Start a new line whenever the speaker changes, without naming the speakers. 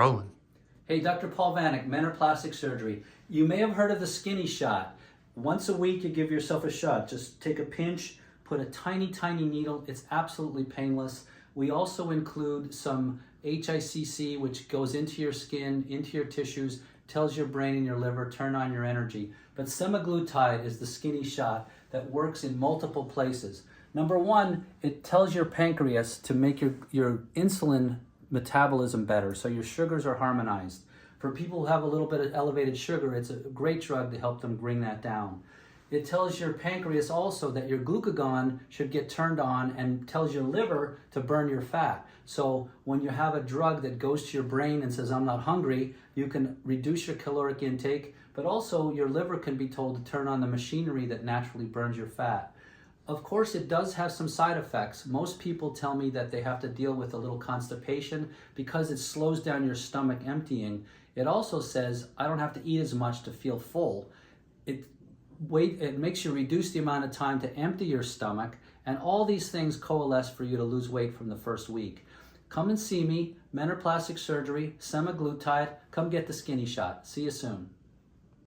Rolling.
Hey, Dr. Paul Vanek, Men or Plastic Surgery. You may have heard of the skinny shot. Once a week, you give yourself a shot. Just take a pinch, put a tiny, tiny needle. It's absolutely painless. We also include some HICC, which goes into your skin, into your tissues, tells your brain and your liver, turn on your energy. But Semaglutide is the skinny shot that works in multiple places. Number one, it tells your pancreas to make your insulin metabolism better, so your sugars are harmonized. For people who have a little bit of elevated sugar, it's a great drug to help them bring that down. It tells your pancreas also that your glucagon should get turned on and tells your liver to burn your fat. So when you have a drug that goes to your brain and says, I'm not hungry, you can reduce your caloric intake, but also your liver can be told to turn on the machinery that naturally burns your fat. Of course, it does have some side effects. Most people tell me that they have to deal with a little constipation because it slows down your stomach emptying. It also says, I don't have to eat as much to feel full. It makes you reduce the amount of time to empty your stomach, and all these things coalesce for you to lose weight from the first week. Come and see me, Men or Plastic Surgery, Semaglutide. Come get the skinny shot. See you soon.